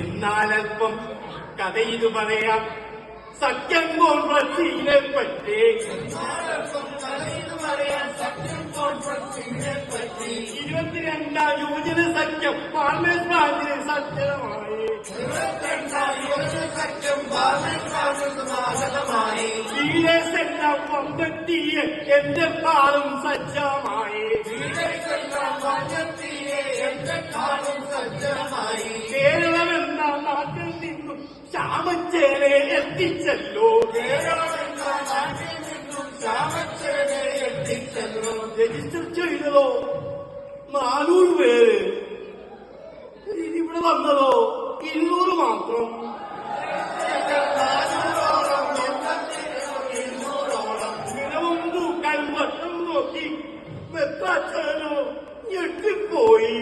എന്നാലൽപ്പം കഥ ഇത് പറയാം. സഖ്യം കോൺഗ്രസിനെ പറ്റി 22ാം യുവജന സഖ്യം പാർലമെന്റ് ബാങ്കിന് സജ്ജമായി. ലീഡേഴ്സെല്ലാം വന്നെത്തിയെ എന്റെ കാലം സജ്ജമായി. കേരളമെന്ന നാട്ടിൽ നിന്നും ചാമച്ചേരെ എത്തിച്ചല്ലോ. രജിസ്റ്റർ ചെയ്തതോ 400 പേര്. ഇവിടെ വന്നതോ 200 മാത്രം. മിനിമം തൂക്കാൻ വട്ടം നോക്കി മെത്താച്ചനോ ഞെട്ടിപ്പോയി.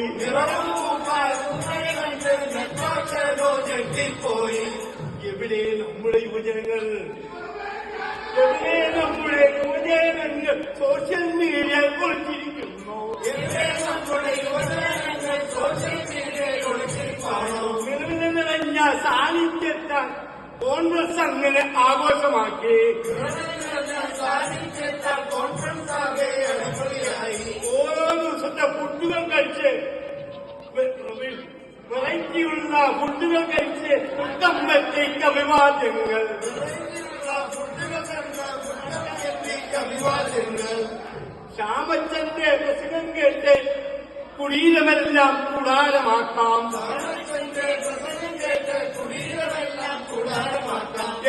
എവിടെ നമ്മുടെ യുവജനങ്ങൾ? എവിടെ നമ്മുടെ യുവജനങ്ങൾ സോഷ്യൽ മീഡിയ കുറിച്ചിരിക്കുന്നു? നിലവിൽ നിറഞ്ഞ സാന്നിധ്യത്താൽ കോൺഗ്രസ് അങ്ങനെ ആഘോഷമാക്കി. ഓരോ ദിവസത്തെ ഫുഡുകൾ കഴിച്ച് വെറൈറ്റിയുള്ള ഫുഡുകൾ കഴിച്ച് കമ്പത്തേക്ക് അഭിവാദ്യങ്ങൾ. ശ്യാമച്ചന്റെ പ്രസംഗം കേട്ട് കുടീരമെല്ലാം കൂടാരമാക്കാം.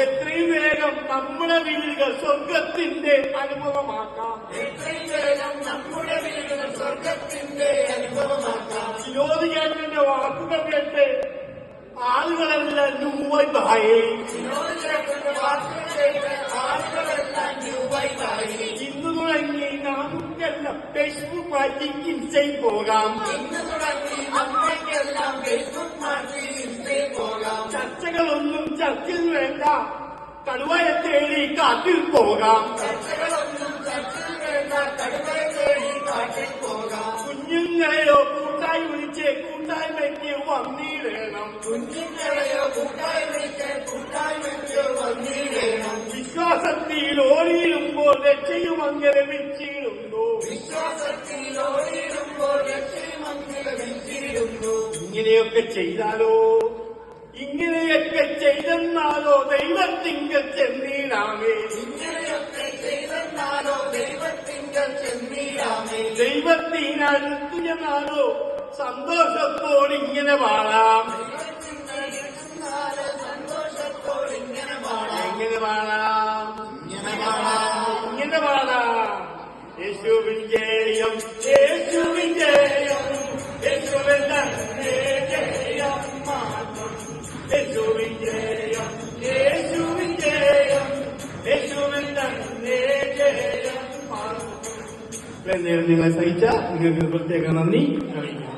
എത്രയും വേഗം നമ്മുടെ വീടുകൾ സ്വർഗത്തിന്റെ അനുഭവമാക്കാം. വിനോദിചേട്ടന്റെ വാക്കുകൾ കേട്ട് ആളുകളെല്ലാം ന്യൂവായി. ഇന്ന് തുടങ്ങി നമുക്കെല്ലാം ഫേസ്ബുക്ക് മാറ്റി ഇൻസ്റ്റയിൽ പോകാം. ചർച്ചകളൊന്നും ചർച്ചിൽ വേണ്ട, കടുവയെ തേടി കാട്ടിൽ പോകാം. കുഞ്ഞുങ്ങളെയോ കൂട്ടായി വിളിച്ച് കൂട്ടായ്മയ്ക്ക് വന്നിടണം. വിശ്വാസത്തിൽ ഓടിയിടുമ്പോൾ രക്ഷയും അങ്ങനെ വിളിച്ചിടുന്നു. ഇങ്ങനെയൊക്കെ ചെയ്താലോ, ഇങ്ങനെയൊക്കെ ചെയ്തെന്നാലോ ദൈവത്തിങ്കൽ ചെന്നീടാമേ. ദൈവത്തിനടുത്തു ചെന്നാലോ സന്തോഷത്തോടിങ്ങനെ വാഴാം. എങ്ങനെ വാഴാം? ഇങ്ങനെ വാഴാം. യേശുവിൻ ജയം, യേശുവിൻ ജയം, യേശുവിൻ തന്നെ ജയം മാത്രം. യേശുവിൻ ജയം, യേശുവിൻ ജയം, യേശുവിൻ തന്നെ ജയം മാത്രം. നിങ്ങളെ സഹിച്ച നിങ്ങൾക്ക് പ്രത്യേക നന്ദി അറിയിക്കുന്നു.